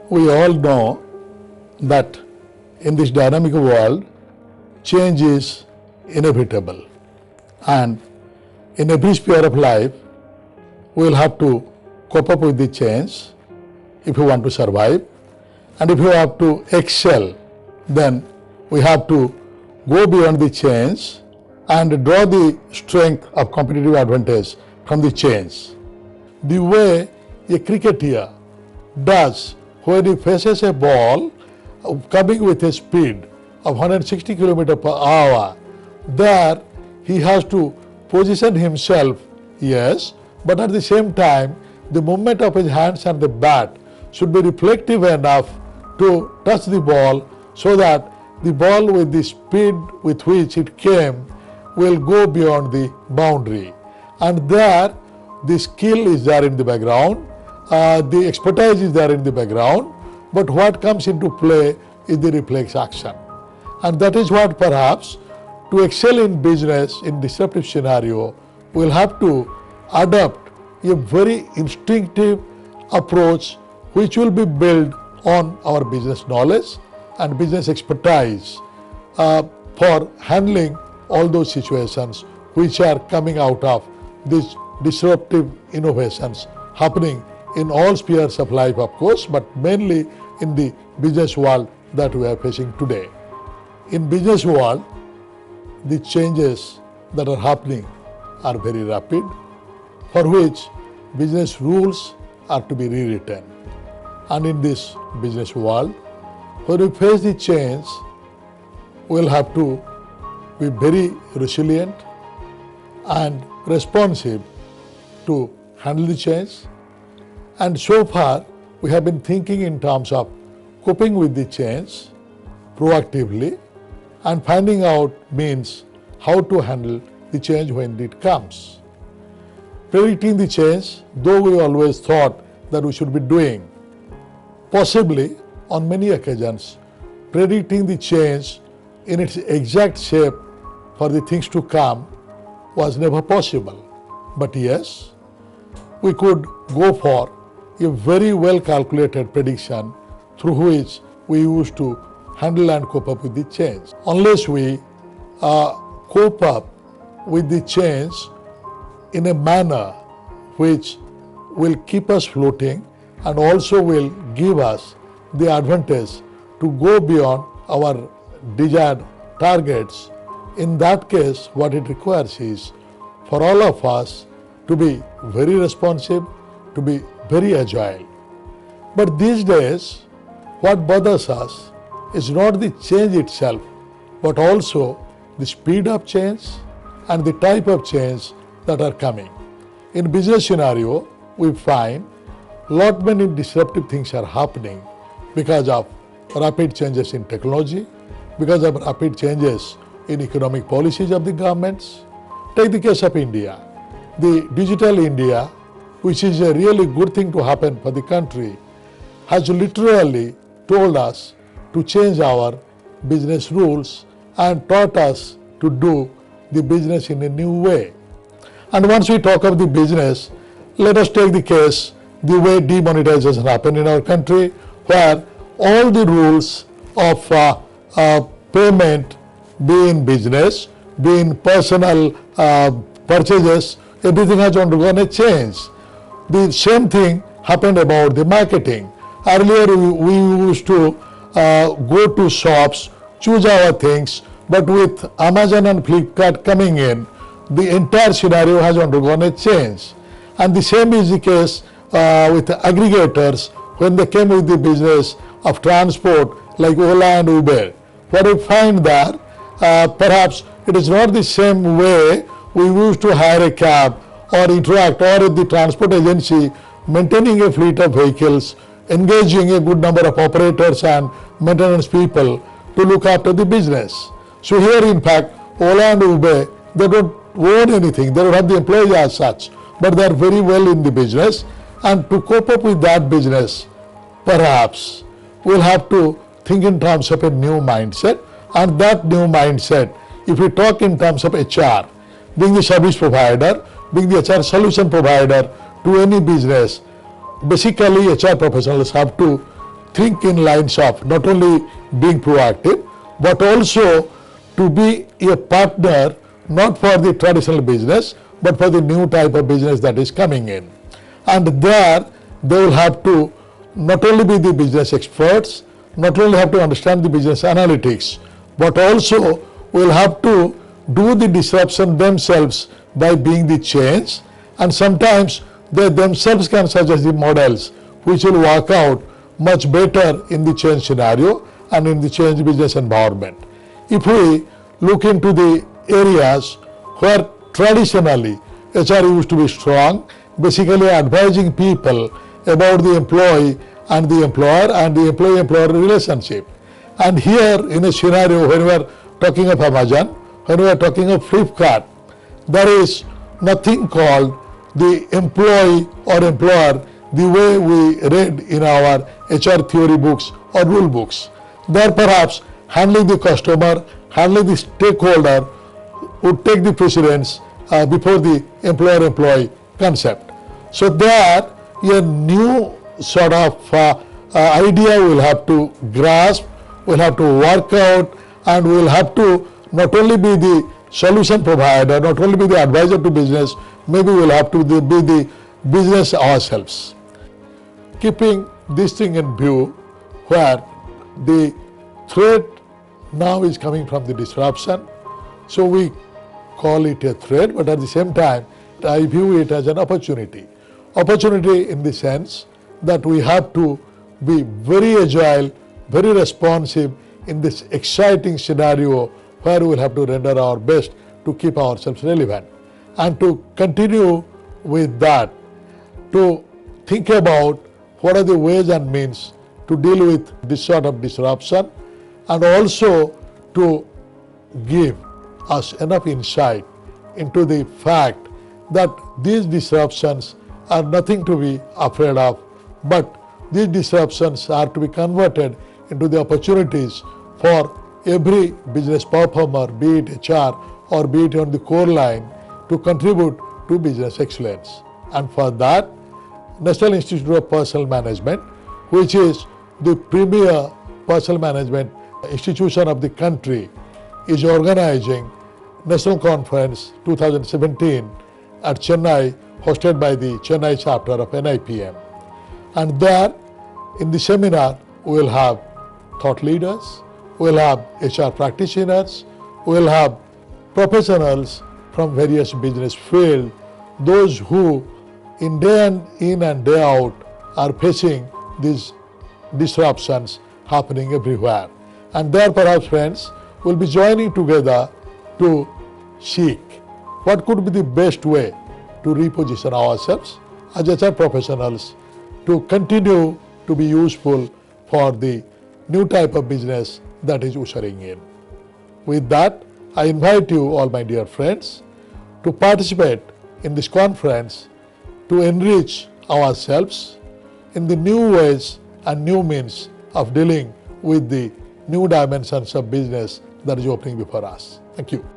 We all know that in this dynamic world, change is inevitable, and in every sphere of life, we will have to cope up with the change if we want to survive, and if we have to excel, then we have to go beyond the change and draw the strength of competitive advantage from the change. The way a cricketer does when he faces a ball coming with a speed of 160 km per hour, there he has to position himself, yes, but at the same time the movement of his hands and the bat should be reflective enough to touch the ball so that the ball with the speed with which it came will go beyond the boundary. And there the skill is there in the background, the expertise is there in the background, but what comes into play is the reflex action. And that is what perhaps to excel in business in disruptive scenario, we'll have to adopt a very instinctive approach which will be built on our business knowledge and business expertise for handling all those situations which are coming out of these disruptive innovations happening in all spheres of life, of course, but mainly in the business world that we are facing today. In business world, the changes that are happening are very rapid, for which business rules are to be rewritten. And in this business world, when we face the change, we'll have to be very resilient and responsive to handle the change. And so far, we have been thinking in terms of coping with the change proactively and finding out means how to handle the change when it comes. Predicting the change, though we always thought that we should be doing, possibly on many occasions, predicting the change in its exact shape for the things to come was never possible. But yes, we could go for a very well calculated prediction through which we used to handle and cope up with the change. Unless we cope up with the change in a manner which will keep us floating and also will give us the advantage to go beyond our desired targets, in that case what it requires is for all of us to be very responsive, to be very agile. But these days, what bothers us is not the change itself, but also the speed of change and the type of change that are coming. In business scenario, we find lot many disruptive things are happening because of rapid changes in technology, because of rapid changes in economic policies of the governments. Take the case of India. The digital India, which is a really good thing to happen for the country, has literally told us to change our business rules and taught us to do the business in a new way. And once we talk of the business, let us take the case the way demonetization happened in our country, where all the rules of payment, be in business, be in personal purchases, everything has undergone a change. The same thing happened about the marketing. Earlier we used to go to shops, choose our things, but with Amazon and Flipkart coming in, the entire scenario has undergone a change. And the same is the case with the aggregators when they came with the business of transport like Ola and Uber. What we find there, perhaps it is not the same way we used to hire a cab or interact or the transport agency maintaining a fleet of vehicles, engaging a good number of operators and maintenance people to look after the business. So here in fact, Ola and Uber, they don't own anything, they don't have the employees as such, but they are very well in the business, and to cope up with that business, perhaps we'll have to think in terms of a new mindset, and that new mindset, if we talk in terms of HR, being the service provider, being the HR solution provider to any business, basically HR professionals have to think in lines of not only being proactive, but also to be a partner not for the traditional business, but for the new type of business that is coming in. And there they will have to not only be the business experts, not only have to understand the business analytics, but also will have to do the disruption themselves by being the change, and sometimes they themselves can suggest the models which will work out much better in the change scenario and in the change business environment. If we look into the areas where traditionally HR used to be strong, basically advising people about the employee and the employer and the employee-employer relationship. And here in a scenario when we are talking of Amazon, when we are talking of Flipkart, there is nothing called the employee or employer the way we read in our HR theory books or rule books. There perhaps handling the customer, handling the stakeholder would take the precedence before the employer-employee concept. So there a new sort of idea we'll have to grasp, we'll have to work out, and we'll have to not only be the solution provider, not only be the advisor to business, maybe we'll have to be the business ourselves. Keeping this thing in view, where the threat now is coming from the disruption, so we call it a threat, but at the same time I view it as an opportunity. Opportunity in the sense that we have to be very agile, very responsive in this exciting scenario where we will have to render our best to keep ourselves relevant, and to continue with that, to think about what are the ways and means to deal with this sort of disruption, and also to give us enough insight into the fact that these disruptions are nothing to be afraid of, but these disruptions are to be converted into the opportunities for every business performer, be it HR or be it on the core line, to contribute to business excellence. And for that, National Institute of Personnel Management, which is the premier personnel management institution of the country, is organizing National Conference 2017 at Chennai, hosted by the Chennai chapter of NIPM. And there, in the seminar, we will have thought leaders, we will have HR practitioners, we will have professionals from various business fields, those who in and day out are facing these disruptions happening everywhere. And there perhaps, friends, will be joining together to seek what could be the best way to reposition ourselves as HR professionals to continue to be useful for the new type of business that is ushering in. With that, I invite you, all my dear friends, to participate in this conference to enrich ourselves in the new ways and new means of dealing with the new dimensions of business that is opening before us. Thank you.